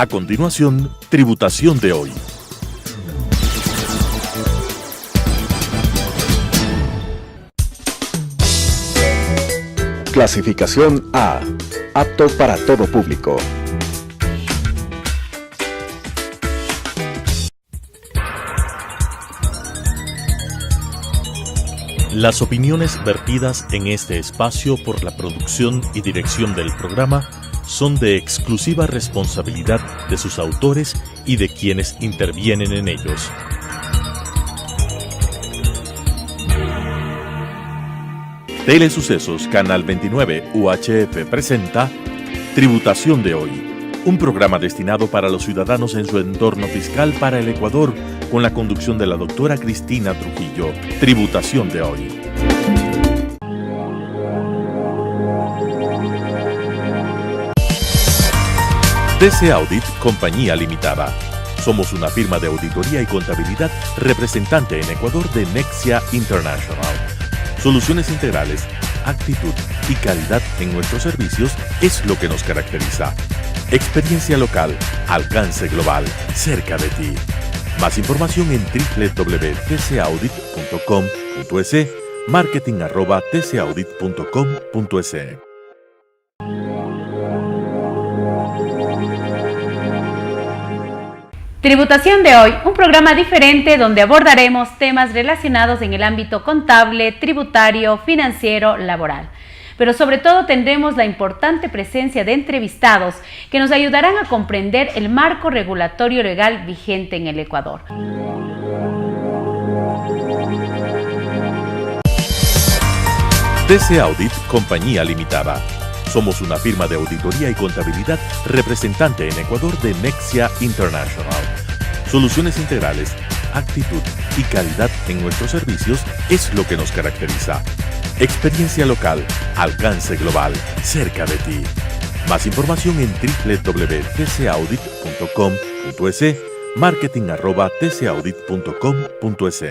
A continuación, Tributación de hoy. Clasificación A. Apto para todo público. Las opiniones vertidas en este espacio por la producción y dirección del programa son de exclusiva responsabilidad de sus autores y de quienes intervienen en ellos. Telesucesos Canal 29 UHF presenta Tributación de hoy, un programa destinado para los ciudadanos en su entorno fiscal para el Ecuador, con la conducción de la doctora Cristina Trujillo. Tributación de hoy. TC Audit Compañía Limitada. Somos una firma de auditoría y contabilidad representante en Ecuador de Nexia International. Soluciones integrales, actitud y calidad en nuestros servicios es lo que nos caracteriza. Experiencia local, alcance global, cerca de ti. Más información en www.tcaudit.com.es, marketing@tcaudit.com.es. Tributación de hoy, un programa diferente donde abordaremos temas relacionados en el ámbito contable, tributario, financiero, laboral. Pero sobre todo tendremos la importante presencia de entrevistados que nos ayudarán a comprender el marco regulatorio legal vigente en el Ecuador. TC Audit Compañía Limitada. Somos una firma de auditoría y contabilidad representante en Ecuador de Nexia International. Soluciones integrales, actitud y calidad en nuestros servicios es lo que nos caracteriza. Experiencia local, alcance global, cerca de ti. Más información en www.tcaudit.com.es, marketing@tcaudit.com.es.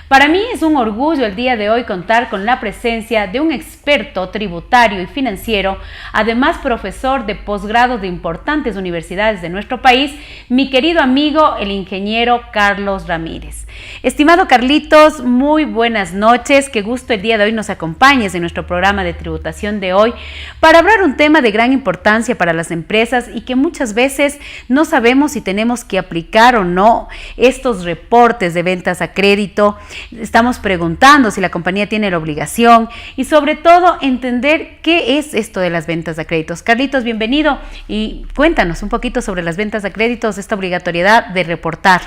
Para mí es un orgullo el día de hoy contar con la presencia de un experto tributario y financiero, además profesor de posgrado de importantes universidades de nuestro país, mi querido amigo el ingeniero Carlos Ramírez. Estimado Carlitos, muy buenas noches, qué gusto el día de hoy nos acompañes en nuestro programa de tributación de hoy para hablar un tema de gran importancia para las empresas y que muchas veces no sabemos si tenemos que aplicar o no estos reportes de ventas a crédito. Estamos preguntando si la compañía tiene la obligación y sobre todo entender qué es esto de las ventas a créditos. Carlitos, bienvenido y cuéntanos un poquito sobre las ventas a créditos, esta obligatoriedad de reportar.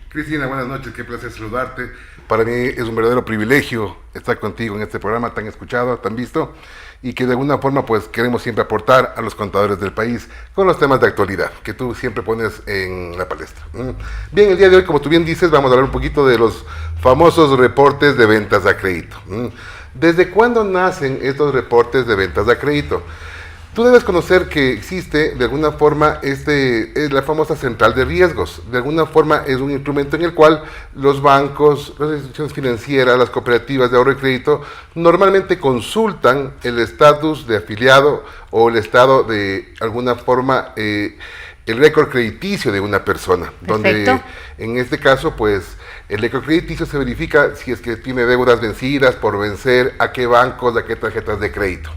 Cristina, buenas noches, qué placer saludarte. Para mí es un verdadero privilegio estar contigo en este programa tan escuchado, tan visto, y que de alguna forma pues queremos siempre aportar a los contadores del país con los temas de actualidad que tú siempre pones en la palestra. Bien, el día de hoy, como tú bien dices, vamos a hablar un poquito de los famosos reportes de ventas a crédito. ¿Desde cuándo nacen estos reportes de ventas a crédito? Tú debes conocer que existe de alguna forma es la famosa central de riesgos. De alguna forma es un instrumento en el cual los bancos, las instituciones financieras, las cooperativas de ahorro y crédito normalmente consultan el estatus de afiliado o el estado de alguna forma el récord crediticio de una persona. Perfecto. Donde en este caso pues el récord crediticio se verifica si es que tiene deudas vencidas, por vencer, a qué bancos, a qué tarjetas de crédito.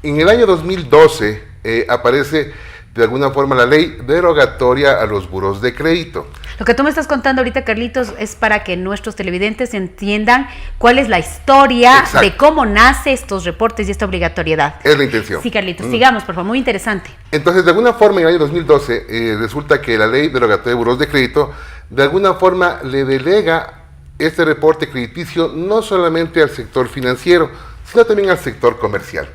En el año 2012 aparece de alguna forma la ley derogatoria a los buros de crédito. Lo que tú me estás contando ahorita, Carlitos, es para que nuestros televidentes entiendan cuál es la historia de cómo nace estos reportes y esta obligatoriedad. Es la intención. Sí, Carlitos, sigamos, por favor, muy interesante. Entonces, de alguna forma, en el año 2012 resulta que la ley derogatoria de buros de crédito de alguna forma le delega este reporte crediticio no solamente al sector financiero, sino también al sector comercial.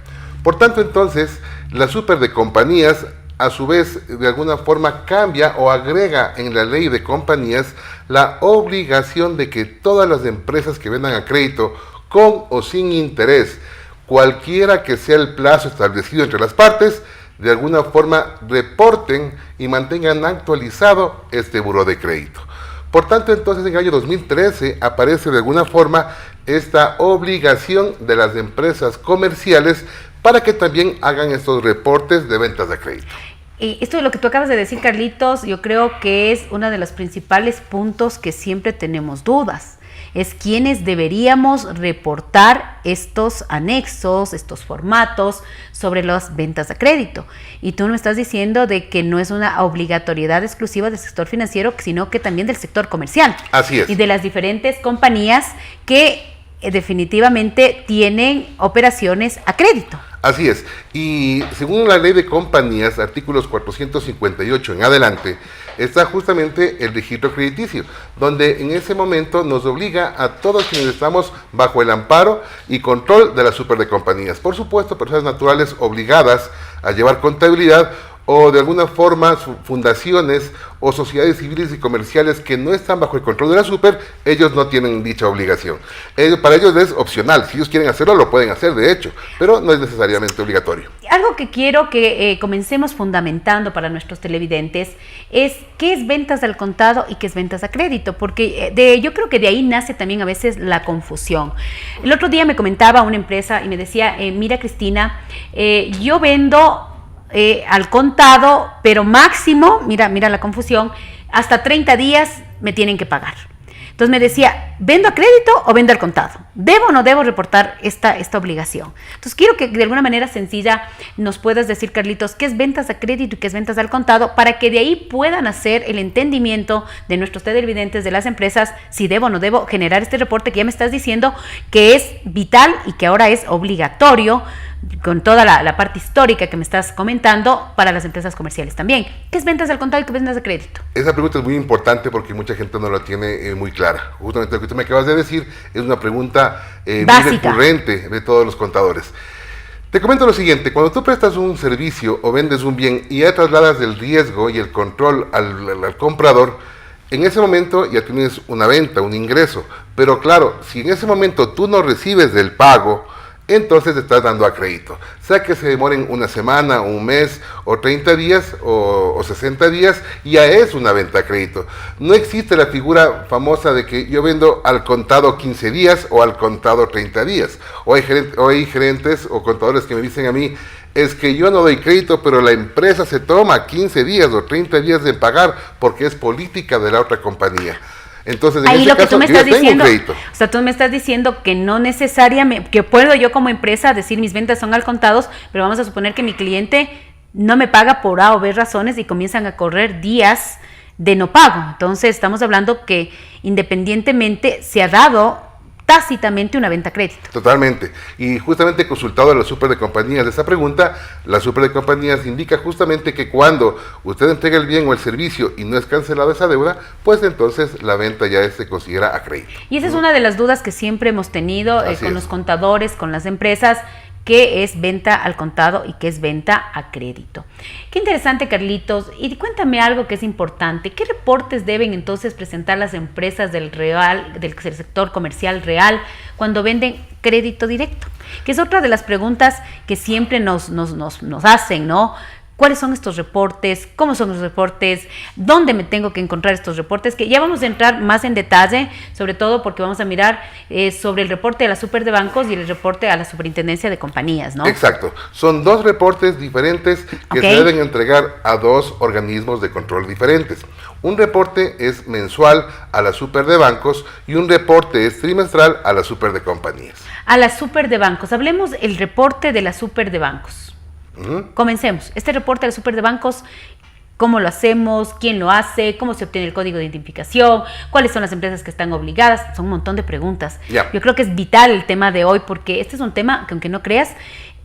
Por tanto, entonces, la super de compañías, a su vez, de alguna forma cambia o agrega en la ley de compañías la obligación de que todas las empresas que vendan a crédito con o sin interés, cualquiera que sea el plazo establecido entre las partes, de alguna forma reporten y mantengan actualizado este buró de crédito. Por tanto, entonces, en el año 2013 aparece de alguna forma esta obligación de las empresas comerciales para que también hagan estos reportes de ventas de crédito. Esto de lo que tú acabas de decir, Carlitos, yo creo que es uno de los principales puntos que siempre tenemos dudas. Es quienes deberíamos reportar estos anexos, estos formatos sobre las ventas a crédito. Y tú me estás diciendo de que no es una obligatoriedad exclusiva del sector financiero, sino que también del sector comercial. Así es. Y de las diferentes compañías que definitivamente tienen operaciones a crédito. Así es, y según la ley de compañías, artículos 458 en adelante, está justamente el registro crediticio, donde en ese momento nos obliga a todos quienes estamos bajo el amparo y control de la super de compañías. Por supuesto, personas naturales obligadas a llevar contabilidad o de alguna forma fundaciones o sociedades civiles y comerciales que no están bajo el control de la super, ellos no tienen dicha obligación. Para ellos es opcional, si ellos quieren hacerlo lo pueden hacer de hecho, pero no es necesariamente obligatorio. Algo que quiero que comencemos fundamentando para nuestros televidentes es qué es ventas al contado y qué es ventas a crédito, porque yo creo que de ahí nace también a veces la confusión. El otro día me comentaba una empresa y me decía, mira Cristina, yo vendo al contado, pero máximo, mira la confusión, hasta 30 días me tienen que pagar. Entonces me decía, ¿vendo a crédito o vendo al contado? ¿Debo o no debo reportar esta obligación? Entonces quiero que de alguna manera sencilla nos puedas decir, Carlitos, qué es ventas a crédito y qué es ventas al contado, para que de ahí puedan hacer el entendimiento de nuestros televidentes, de las empresas, si debo o no debo generar este reporte que ya me estás diciendo que es vital y que ahora es obligatorio, con toda la parte histórica que me estás comentando, para las empresas comerciales también. ¿Qué es ventas al contado y qué es ventas de crédito? Esa pregunta es muy importante porque mucha gente no la tiene muy clara. Justamente lo que tú me acabas de decir es una pregunta muy recurrente de todos los contadores. Te comento lo siguiente, cuando tú prestas un servicio o vendes un bien y ya trasladas el riesgo y el control al comprador, en ese momento ya tienes una venta, un ingreso. Pero claro, si en ese momento tú no recibes el pago, entonces te estás dando a crédito. Sea que se demoren una semana, un mes, o 30 días, o 60 días, ya es una venta a crédito. No existe la figura famosa de que yo vendo al contado 15 días o al contado 30 días. O hay gerentes o contadores que me dicen a mí, es que yo no doy crédito, pero la empresa se toma 15 días o 30 días de pagar porque es política de la otra compañía. Entonces, en ahí ese lo que caso, tú me yo estás tengo diciendo, crédito. o sea, tú me estás diciendo que no necesariamente, que puedo yo como empresa decir mis ventas son al contados, pero vamos a suponer que mi cliente no me paga por A o B razones y comienzan a correr días de no pago. Entonces, estamos hablando que independientemente se ha dado tácitamente una venta a crédito. Totalmente. Y justamente consultado a la super de compañías de esa pregunta, la super de compañías indica justamente que cuando usted entrega el bien o el servicio y no es cancelada esa deuda, pues entonces la venta ya se considera a crédito. Y esa es una de las dudas que siempre hemos tenido con los contadores, con las empresas, qué es venta al contado y qué es venta a crédito. Qué interesante, Carlitos. Y cuéntame algo que es importante. ¿Qué reportes deben entonces presentar las empresas del sector comercial real cuando venden crédito directo? Que es otra de las preguntas que siempre nos hacen, ¿no? ¿Cuáles son estos reportes? ¿Cómo son los reportes? ¿Dónde me tengo que encontrar estos reportes? Que ya vamos a entrar más en detalle, sobre todo porque vamos a mirar sobre el reporte de la super de bancos y el reporte a la superintendencia de compañías, ¿no? Exacto. Son dos reportes diferentes que se deben entregar a dos organismos de control diferentes. Un reporte es mensual a la super de bancos y un reporte es trimestral a la super de compañías. A la super de bancos. Hablemos el reporte de la super de bancos. Comencemos. Este reporte de la super de bancos, ¿cómo lo hacemos? ¿Quién lo hace? ¿Cómo se obtiene el código de identificación? ¿Cuáles son las empresas que están obligadas? Son un montón de preguntas. Yo creo que es vital el tema de hoy porque este es un tema que, aunque no creas,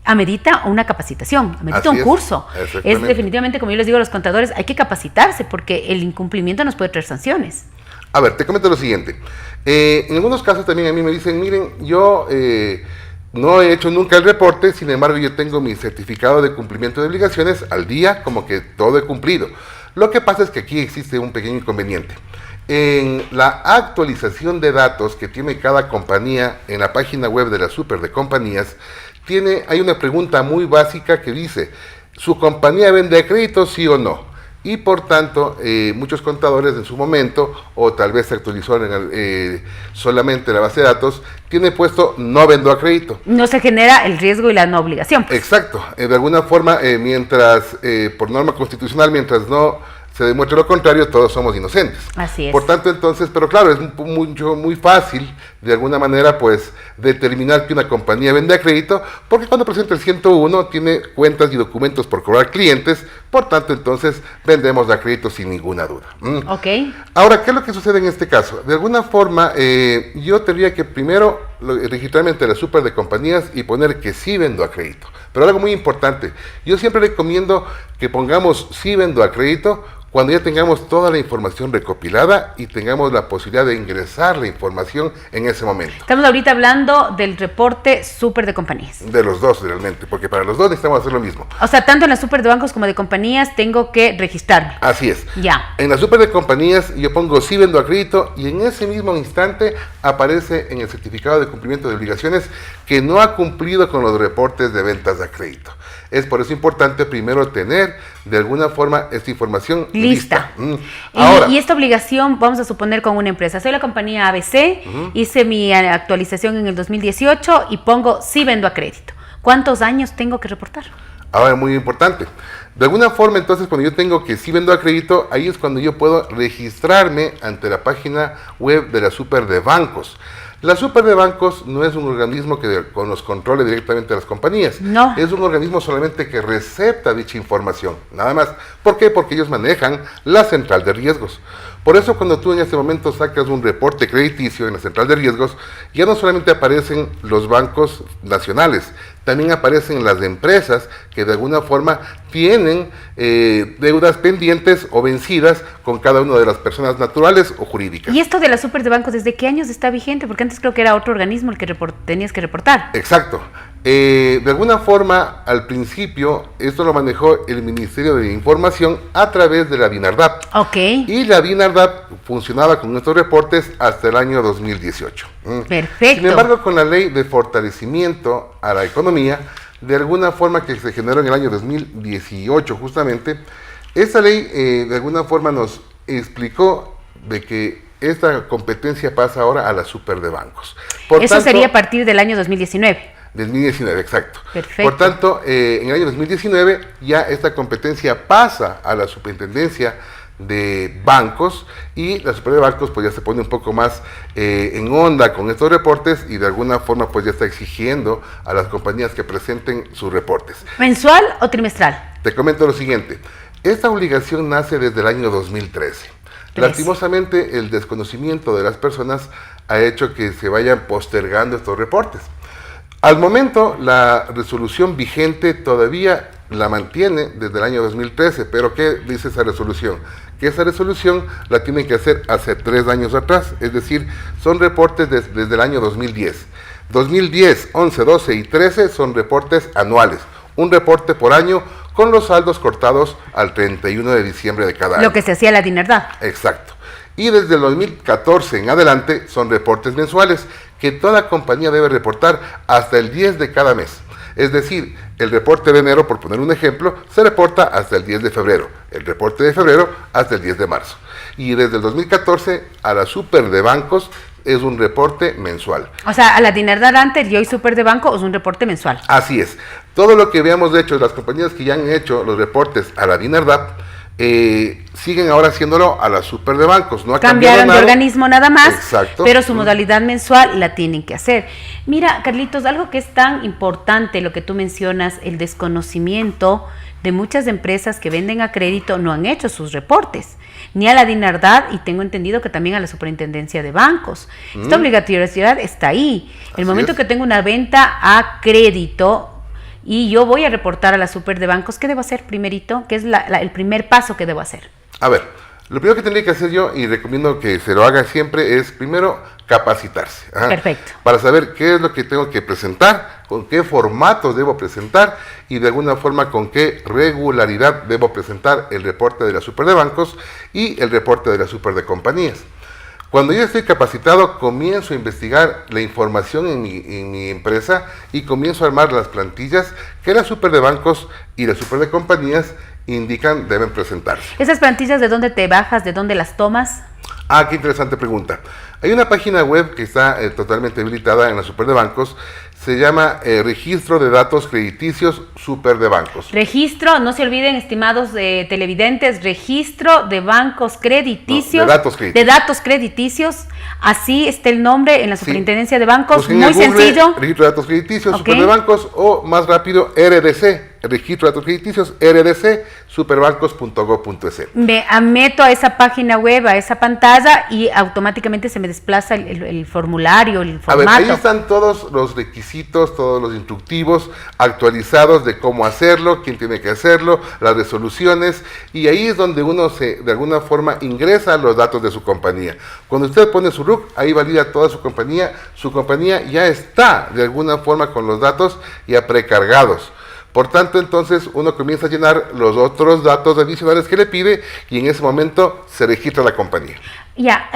amerita una capacitación, amerita un curso. Es definitivamente, como yo les digo a los contadores, hay que capacitarse porque el incumplimiento nos puede traer sanciones. A ver, te comento lo siguiente. En algunos casos también a mí me dicen, miren, yo no he hecho nunca el reporte, sin embargo yo tengo mi certificado de cumplimiento de obligaciones al día, como que todo he cumplido. Lo que pasa es que aquí existe un pequeño inconveniente. En la actualización de datos que tiene cada compañía en la página web de la super de compañías, hay una pregunta muy básica que dice, ¿su compañía vende a crédito, sí o no? y por tanto muchos contadores en su momento, o tal vez se actualizó solamente la base de datos, tiene puesto no vendo a crédito. No se genera el riesgo y la no obligación. Exacto, de alguna forma, mientras, por norma constitucional, mientras no se demuestre lo contrario, todos somos inocentes. Así es. Por tanto, entonces, pero claro, es muy fácil, de alguna manera, pues, determinar que una compañía vende a crédito, porque cuando presenta el 101 tiene cuentas y documentos por cobrar clientes, por tanto, entonces, vendemos a crédito sin ninguna duda. Ok. Ahora, ¿qué es lo que sucede en este caso? De alguna forma, yo tendría que primero registrarme ante la super de compañías y poner que sí vendo a crédito. Pero algo muy importante, yo siempre recomiendo que pongamos sí vendo a crédito cuando ya tengamos toda la información recopilada y tengamos la posibilidad de ingresar la información en ese momento. Estamos ahorita hablando del reporte súper de compañías. De los dos, realmente, porque para los dos necesitamos hacer lo mismo. O sea, tanto en la súper de bancos como de compañías tengo que registrarme. Así es. Ya. En la súper de compañías yo pongo sí vendo a crédito y en ese mismo instante aparece en el certificado de cumplimiento de obligaciones que no ha cumplido con los reportes de ventas a crédito. Es por eso importante primero tener de alguna forma esta información lista. Ahora, Y esta obligación, vamos a suponer con una empresa, soy la compañía ABC, hice mi actualización en el 2018 y pongo sí vendo a crédito. ¿Cuántos años tengo que reportar? ahora muy importante. De alguna forma, entonces, cuando yo tengo que sí vendo a crédito, ahí es cuando yo puedo registrarme ante la página web de la super de bancos. La super de bancos no es un organismo que nos controle directamente a las compañías. No. Es un organismo solamente que recepta dicha información, nada más. ¿Por qué? Porque ellos manejan la central de riesgos. Por eso cuando tú en este momento sacas un reporte crediticio en la central de riesgos, ya no solamente aparecen los bancos nacionales, también aparecen las empresas que de alguna forma tienen deudas pendientes o vencidas con cada una de las personas naturales o jurídicas. ¿Y esto de la super de bancos, desde qué años está vigente? Porque antes creo que era otro organismo el que tenías que reportar. Exacto. De alguna forma, al principio, esto lo manejó el Ministerio de Información a través de la DINARDAP. Ok. Y la DINARDAP funcionaba con estos reportes hasta el año 2018. Perfecto. Sin embargo, con la ley de fortalecimiento a la economía, de alguna forma que se generó en el año 2018 justamente, esta ley de alguna forma nos explicó de que esta competencia pasa ahora a la super de bancos. Eso sería a partir del año 2019. 2019, exacto. Perfecto. Por tanto, en el año 2019 ya esta competencia pasa a la superintendencia de bancos y la super de bancos pues ya se pone un poco más en onda con estos reportes y de alguna forma pues ya está exigiendo a las compañías que presenten sus reportes. ¿Mensual o trimestral? Te comento lo siguiente, esta obligación nace desde el año 2013. Lastimosamente el desconocimiento de las personas ha hecho que se vayan postergando estos reportes. Al momento, la resolución vigente todavía la mantiene desde el año 2013, pero ¿qué dice esa resolución? Que esa resolución la tienen que hacer hace 3 años atrás, es decir, son reportes desde el año 2010. 2010, 11, 12 y 13 son reportes anuales, un reporte por año con los saldos cortados al 31 de diciembre de cada año. Lo que se hacía la DINARDAP. Exacto. Y desde el 2014 en adelante son reportes mensuales que toda compañía debe reportar hasta el 10 de cada mes. Es decir, el reporte de enero, por poner un ejemplo, se reporta hasta el 10 de febrero, el reporte de febrero hasta el 10 de marzo. Y desde el 2014 a la super de bancos es un reporte mensual. O sea, a la DINARDAP antes y hoy super de banco es un reporte mensual. Así es. Todo lo que habíamos hecho, las compañías que ya han hecho los reportes a la DINARDAP, siguen ahora haciéndolo a la super de bancos. No ha Cambiaron nada. de organismo nada más, Exacto. Pero su modalidad mensual la tienen que hacer. Mira, Carlitos, algo que es tan importante, lo que tú mencionas, el desconocimiento de muchas empresas que venden a crédito no han hecho sus reportes, ni a la DINARDAP y tengo entendido que también a la Superintendencia de Bancos. Esta obligatoriedad está ahí. El momento que tengo una venta a crédito y yo voy a reportar a la super de bancos, ¿qué debo hacer primerito? ¿Qué es el primer paso que debo hacer? A ver, lo primero que tendría que hacer yo, y recomiendo que se lo haga siempre, es primero capacitarse. Perfecto. Para saber qué es lo que tengo que presentar, con qué formatos debo presentar y de alguna forma con qué regularidad debo presentar el reporte de la super de bancos y el reporte de la super de compañías. Cuando yo estoy capacitado, comienzo a investigar la información en mi empresa y comienzo a armar las plantillas que la super de bancos y la super de compañías indican deben presentarse. ¿Esas plantillas de dónde te bajas, de dónde las tomas? Ah, qué interesante pregunta. Hay una página web que está totalmente habilitada en la Super de Bancos, se llama Registro de Datos Crediticios Super de Bancos. Registro, no se olviden, estimados televidentes, Registro de Bancos Crediticios. No, de datos crediticios. De datos crediticios, así está el nombre en la Superintendencia de Bancos, Busquen muy en Google, sencillo. Registro de Datos Crediticios Ok. Super de Bancos, o más rápido, RDC, Registro de Datos Crediticios, RDC, superbancos.gov.es. Me meto a esa página web, a esa pantalla, y automáticamente se me desplaza el formulario, el A ver, formato. ahí están todos los requisitos, todos los instructivos actualizados de cómo hacerlo, quién tiene que hacerlo, las resoluciones, y ahí es donde uno de alguna forma ingresa los datos de su compañía. Cuando usted pone su RUC, ahí valida toda su compañía ya está de alguna forma con los datos ya precargados. Por tanto, entonces, uno comienza a llenar los otros datos adicionales que le pide y en ese momento se registra la compañía. Ya,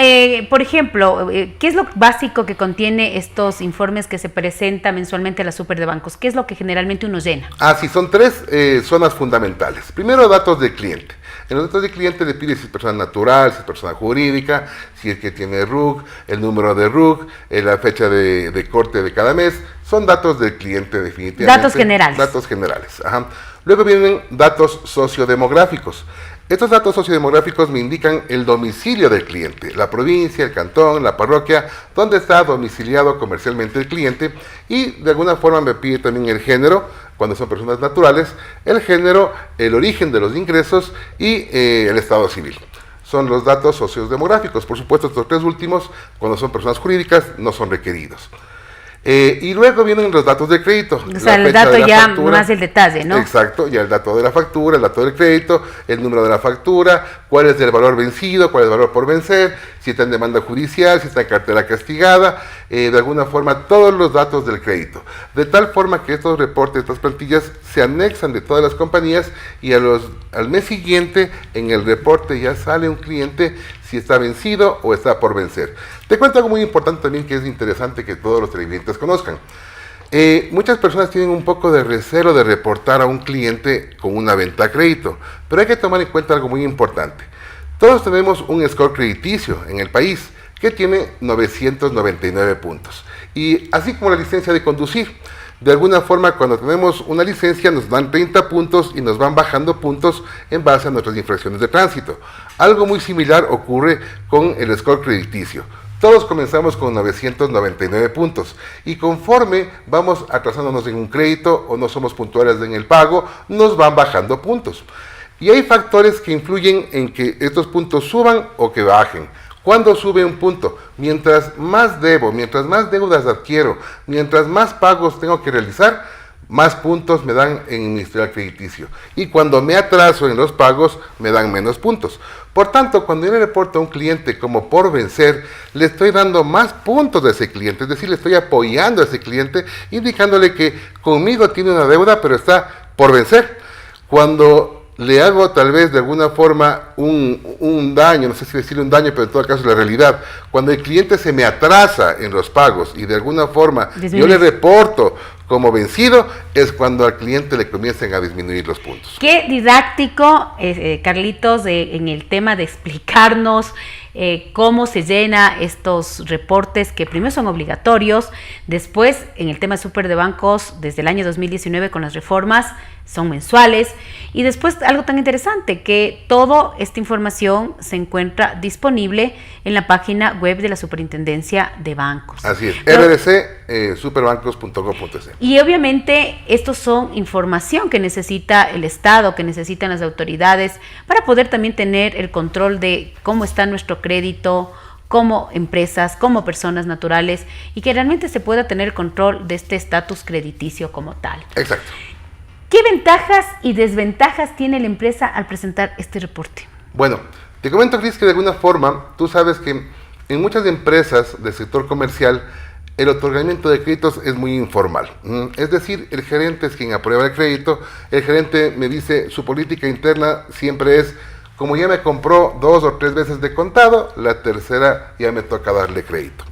por ejemplo, ¿qué es lo básico que contiene estos informes que se presentan mensualmente a la Super de Bancos? ¿Qué es lo que generalmente uno llena? Ah, sí, son tres zonas fundamentales. Primero, datos del cliente. En los datos del cliente le pide si es persona natural, si es persona jurídica, si es que tiene RUC, el número de RUC, la fecha de corte de cada mes. Son datos del cliente definitivamente. Datos generales. Datos generales, ajá. Luego vienen datos sociodemográficos. Estos datos sociodemográficos me indican el domicilio del cliente, la provincia, el cantón, la parroquia, donde está domiciliado comercialmente el cliente, y de alguna forma me pide también el género, cuando son personas naturales, el género, el origen de los ingresos y el estado civil. Son los datos sociodemográficos. Por supuesto, estos tres últimos, cuando son personas jurídicas, no son requeridos. Y luego vienen los datos de crédito. O sea, el dato ya más el detalle, ¿no? Exacto, ya el dato de la factura, el dato del crédito, el número de la factura, cuál es el valor vencido, cuál es el valor por vencer, si está en demanda judicial, si está en cartera castigada, de alguna forma todos los datos del crédito. De tal forma que estos reportes, estas plantillas se anexan de todas las compañías y al mes siguiente en el reporte ya sale un cliente si está vencido o está por vencer. Te cuento algo muy importante también que es interesante que todos los televidentes conozcan. Muchas personas tienen un poco de recelo de reportar a un cliente con una venta a crédito, pero hay que tomar en cuenta algo muy importante. Todos tenemos un score crediticio en el país que tiene 999 puntos. Y así como la licencia de conducir, de alguna forma cuando tenemos una licencia nos dan 30 puntos y nos van bajando puntos en base a nuestras infracciones de tránsito. Algo muy similar ocurre con el score crediticio. Todos comenzamos con 999 puntos y conforme vamos atrasándonos en un crédito o no somos puntuales en el pago, nos van bajando puntos. Y hay factores que influyen en que estos puntos suban o que bajen. ¿Cuándo sube un punto? Mientras más debo, mientras más deudas adquiero, mientras más pagos tengo que realizar, más puntos me dan en mi historial crediticio. Y cuando me atraso en los pagos, me dan menos puntos. Por tanto, cuando yo le reporto a un cliente como por vencer, le estoy dando más puntos a ese cliente, es decir, le estoy apoyando a ese cliente, indicándole que conmigo tiene una deuda, pero está por vencer. Cuando le hago tal vez de alguna forma un daño, no sé si decirle un daño, pero en todo caso es la realidad. Cuando el cliente se me atrasa en los pagos y de alguna forma yo le reporto como vencido, es cuando al cliente le comiencen a disminuir los puntos. Qué didáctico, Carlitos, en el tema de explicarnos cómo se llena estos reportes que primero son obligatorios, después en el tema Super de Bancos desde el año 2019 con las reformas son mensuales, y después algo tan interesante que toda esta información se encuentra disponible en la página web de la Superintendencia de Bancos. Así es, RDC, superbancos.gov.es. Y obviamente estos son información que necesita el Estado, que necesitan las autoridades para poder también tener el control de cómo está nuestro crédito como empresas, como personas naturales, y que realmente se pueda tener control de este estatus crediticio como tal. Exacto. ¿Qué ventajas y desventajas tiene la empresa al presentar este reporte? Bueno, te comento, Cris, que de alguna forma tú sabes que en muchas empresas del sector comercial el otorgamiento de créditos es muy informal. Es decir, el gerente es quien aprueba el crédito, el gerente me dice su política interna siempre es Como ya me compró 2 o 3 veces de contado, la tercera ya me toca darle crédito.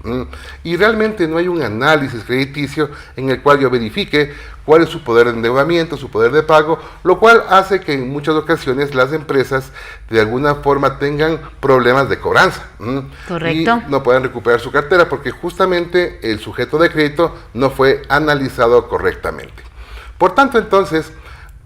Y realmente no hay un análisis crediticio en el cual yo verifique cuál es su poder de endeudamiento, su poder de pago, lo cual hace que en muchas ocasiones las empresas de alguna forma tengan problemas de cobranza. Correcto. Y no puedan recuperar su cartera porque justamente el sujeto de crédito no fue analizado correctamente. Por tanto, entonces,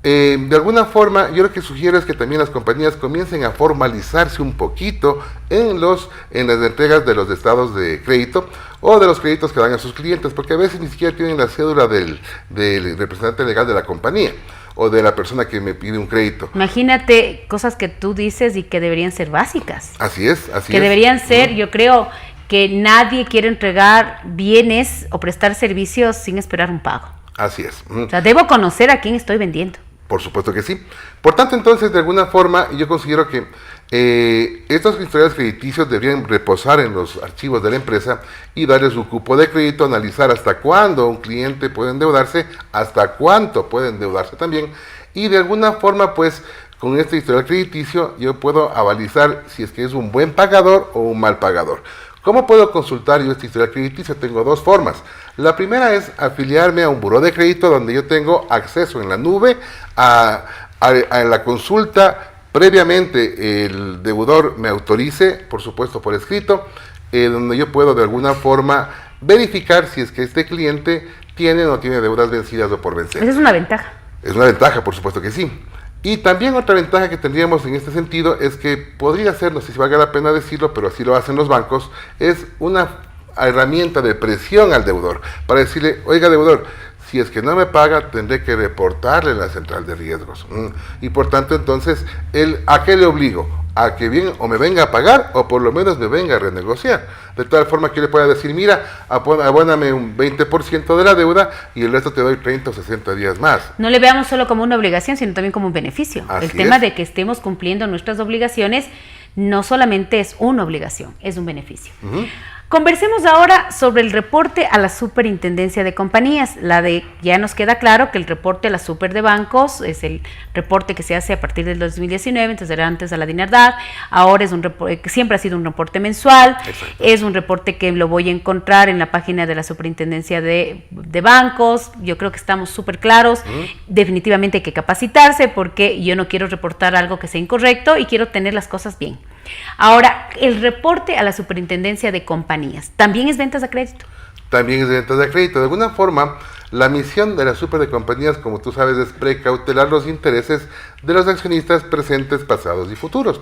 de alguna forma, yo lo que sugiero es que también las compañías comiencen a formalizarse un poquito en las entregas de los estados de crédito o de los créditos que dan a sus clientes, porque a veces ni siquiera tienen la cédula del representante legal de la compañía o de la persona que me pide un crédito. Imagínate cosas que tú dices y que deberían ser básicas. Así es, así que es. Deberían ser, yo creo, que nadie quiere entregar bienes o prestar servicios sin esperar un pago. Así es. O sea, debo conocer a quién estoy vendiendo. Por supuesto que sí. Por tanto, entonces, de alguna forma, yo considero que estos historiales crediticios deberían reposar en los archivos de la empresa y darle su cupo de crédito, analizar hasta cuándo un cliente puede endeudarse, hasta cuánto puede endeudarse también, y de alguna forma, pues, con este historial crediticio, yo puedo avalizar si es que es un buen pagador o un mal pagador. ¿Cómo puedo consultar yo este historial crediticio? Tengo 2 formas. La primera es afiliarme a un buró de crédito donde yo tengo acceso en la nube a la consulta. Previamente el deudor me autorice, por supuesto por escrito, donde yo puedo de alguna forma verificar si es que este cliente tiene o no tiene deudas vencidas o por vencer. Esa es una ventaja. Es una ventaja, por supuesto que sí. Y también otra ventaja que tendríamos en este sentido es que podría ser, no sé si valga la pena decirlo, pero así lo hacen los bancos, es una herramienta de presión al deudor, para decirle, oiga deudor, si es que no me paga, tendré que reportarle en la central de riesgos. Y por tanto, entonces, ¿a qué le obligo? A que bien o me venga a pagar o por lo menos me venga a renegociar. De tal forma que le pueda decir, mira, abóname un 20% de la deuda y el resto te doy 30 o 60 días más. No le veamos solo como una obligación, sino también como un beneficio. Así el tema es. de que estemos cumpliendo nuestras obligaciones no solamente es una obligación, es un beneficio. Conversemos ahora sobre el reporte a la Superintendencia de Compañías. Ya nos queda claro que el reporte a la Super de Bancos es el reporte que se hace a partir del 2019, entonces era antes a la DINARDAD, ahora es un reporte que siempre ha sido un reporte mensual. Exacto. Es un reporte que lo voy a encontrar en la página de la Superintendencia de Bancos. Yo creo que estamos súper claros. Definitivamente hay que capacitarse porque yo no quiero reportar algo que sea incorrecto y quiero tener las cosas bien. Ahora, el reporte a la Superintendencia de Compañías, ¿también es ventas a crédito? También es de ventas de crédito. De alguna forma, la misión de la Super de Compañías, como tú sabes, es precautelar los intereses de los accionistas presentes, pasados y futuros.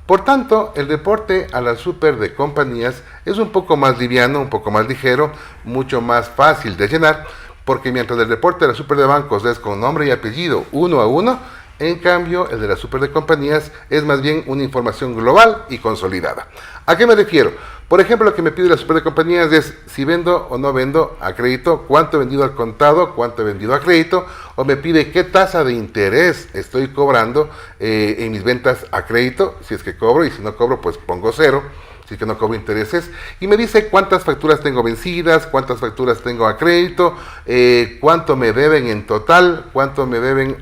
Por tanto, el reporte a la Super de Compañías es un poco más liviano, un poco más ligero, mucho más fácil de llenar, porque mientras el reporte de la Super de Bancos es con nombre y apellido uno a uno, en cambio, el de la Super de Compañías es más bien una información global y consolidada. ¿A qué me refiero? Por ejemplo, lo que me pide la Super de Compañías es si vendo o no vendo a crédito, cuánto he vendido al contado, cuánto he vendido a crédito, o me pide qué tasa de interés estoy cobrando en mis ventas a crédito, si es que cobro, y si no cobro, pues pongo 0. Si es que no cobro intereses, y me dice cuántas facturas tengo vencidas, cuántas facturas tengo a crédito, cuánto me deben en total, cuánto me deben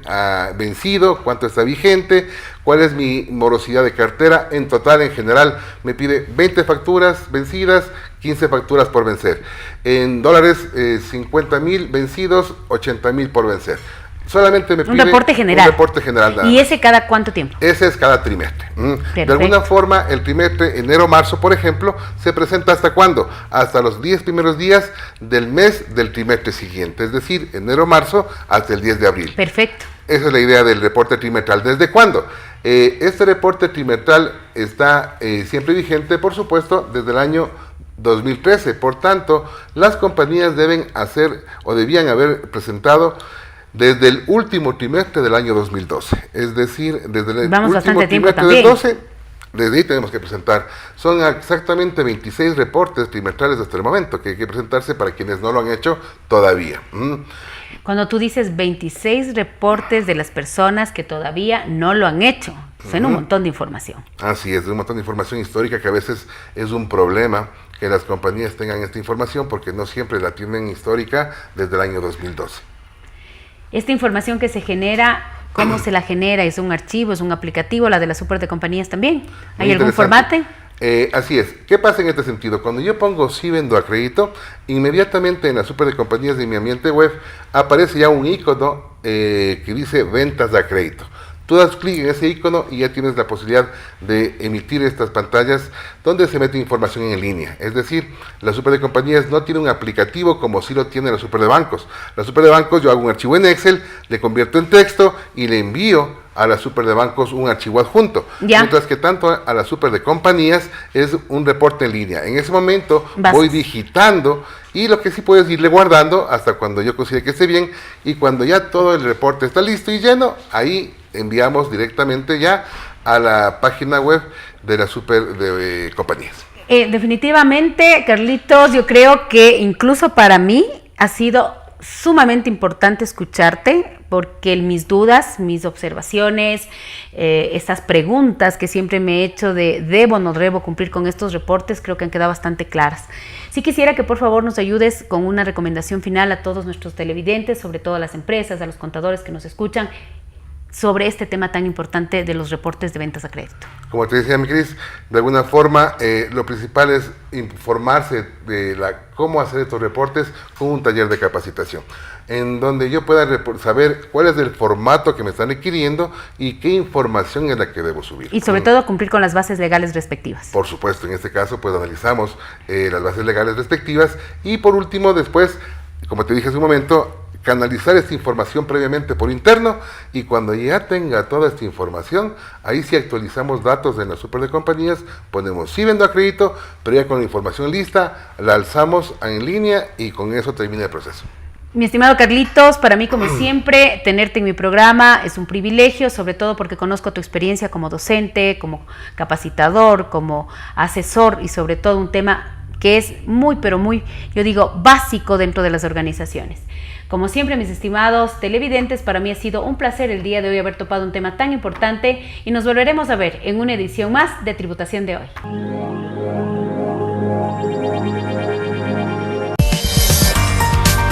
vencido, cuánto está vigente, cuál es mi morosidad de cartera, en total, en general, me pide 20 facturas vencidas, 15 facturas por vencer. En dólares, 50,000 vencidos, 80,000 por vencer. Solamente me pide un reporte general. Un reporte general nada ¿Y más. ese cada cuánto tiempo? Ese es cada trimestre. De alguna forma, el trimestre, enero-marzo, por ejemplo, se presenta ¿hasta cuándo? Hasta los 10 primeros días del mes del trimestre siguiente, es decir, enero-marzo hasta el 10 de abril. Perfecto. Esa es la idea del reporte trimestral. ¿Desde cuándo? Este reporte trimestral está siempre vigente, por supuesto, desde el año 2013. Por tanto, las compañías deben hacer o debían haber presentado desde el último trimestre del año 2012, es decir, desde el último trimestre del 12, desde ahí tenemos que presentar. Son exactamente 26 reportes trimestrales hasta el momento que hay que presentarse para quienes no lo han hecho todavía. Cuando tú dices 26 reportes de las personas que todavía no lo han hecho, son un montón de información. Así es, un montón de información histórica que a veces es un problema que las compañías tengan esta información porque no siempre la tienen histórica desde el año 2012. Esta información que se genera ¿Cómo se la genera? ¿Es un archivo? ¿Es un aplicativo? ¿La de la super de compañías también? ¿Hay Muy algún formato? Así es. ¿Qué pasa en este sentido? Cuando yo pongo sí vendo a crédito, inmediatamente en la super de compañías de mi ambiente web aparece ya un icono que dice ventas a crédito. Tú das clic en ese icono y ya tienes la posibilidad de emitir estas pantallas donde se mete información en línea. Es decir, la super de compañías no tiene un aplicativo como sí lo tiene la super de bancos. La super de bancos yo hago un archivo en Excel, le convierto en texto y le envío a la super de bancos un archivo adjunto. Ya. Mientras que tanto a la super de compañías es un reporte en línea. En ese momento voy digitando y lo que sí puedes irle guardando hasta cuando yo considere que esté bien, y cuando ya todo el reporte está listo y lleno, ahí enviamos directamente ya a la página web de la super de compañías. Definitivamente, Carlitos, yo creo que incluso para mí ha sido sumamente importante escucharte, porque mis dudas, mis observaciones, estas preguntas que siempre me he hecho de debo o no debo cumplir con estos reportes, creo que han quedado bastante claras. Sí quisiera que por favor nos ayudes con una recomendación final a todos nuestros televidentes, sobre todo a las empresas, a los contadores que nos escuchan, sobre este tema tan importante de los reportes de ventas a crédito. Como te decía, mi Cris, de alguna forma lo principal es informarse de cómo hacer estos reportes con un taller de capacitación, en donde yo pueda saber cuál es el formato que me están requiriendo y qué información es la que debo subir. Y sobre todo cumplir con las bases legales respectivas. Por supuesto, en este caso pues analizamos las bases legales respectivas y por último después, como te dije hace un momento, canalizar esta información previamente por interno, y cuando ya tenga toda esta información, ahí sí actualizamos datos de la super de compañías, ponemos sí vendo a crédito, pero ya con la información lista, la alzamos en línea y con eso termina el proceso. Mi estimado Carlitos, para mí como siempre, tenerte en mi programa es un privilegio, sobre todo porque conozco tu experiencia como docente, como capacitador, como asesor y sobre todo un tema que es muy, pero muy, yo digo, básico dentro de las organizaciones. Como siempre, mis estimados televidentes, para mí ha sido un placer el día de hoy haber topado un tema tan importante y nos volveremos a ver en una edición más de Tributación de Hoy.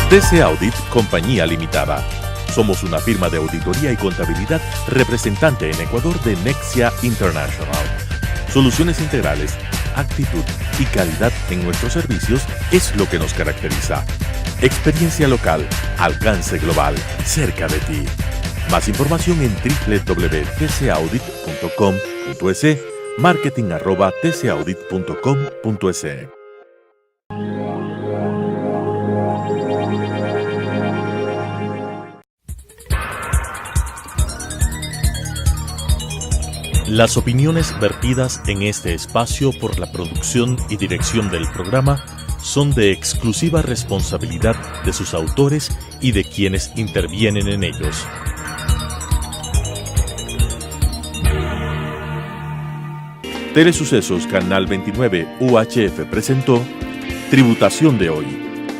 TC Audit Compañía Limitada. Somos una firma de auditoría y contabilidad representante en Ecuador de Nexia International. Soluciones integrales, actitud y calidad en nuestros servicios es lo que nos caracteriza. Experiencia local, alcance global, cerca de ti. Más información en www.tcaudit.com.es, marketing@tcaudit.com.es. Las opiniones vertidas en este espacio por la producción y dirección del programa son de exclusiva responsabilidad de sus autores y de quienes intervienen en ellos. Telesucesos Canal 29 UHF presentó Tributación de Hoy,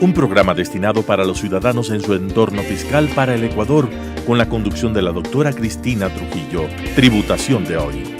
un programa destinado para los ciudadanos en su entorno fiscal para el Ecuador, con la conducción de la doctora Cristina Trujillo. Tributación de Hoy.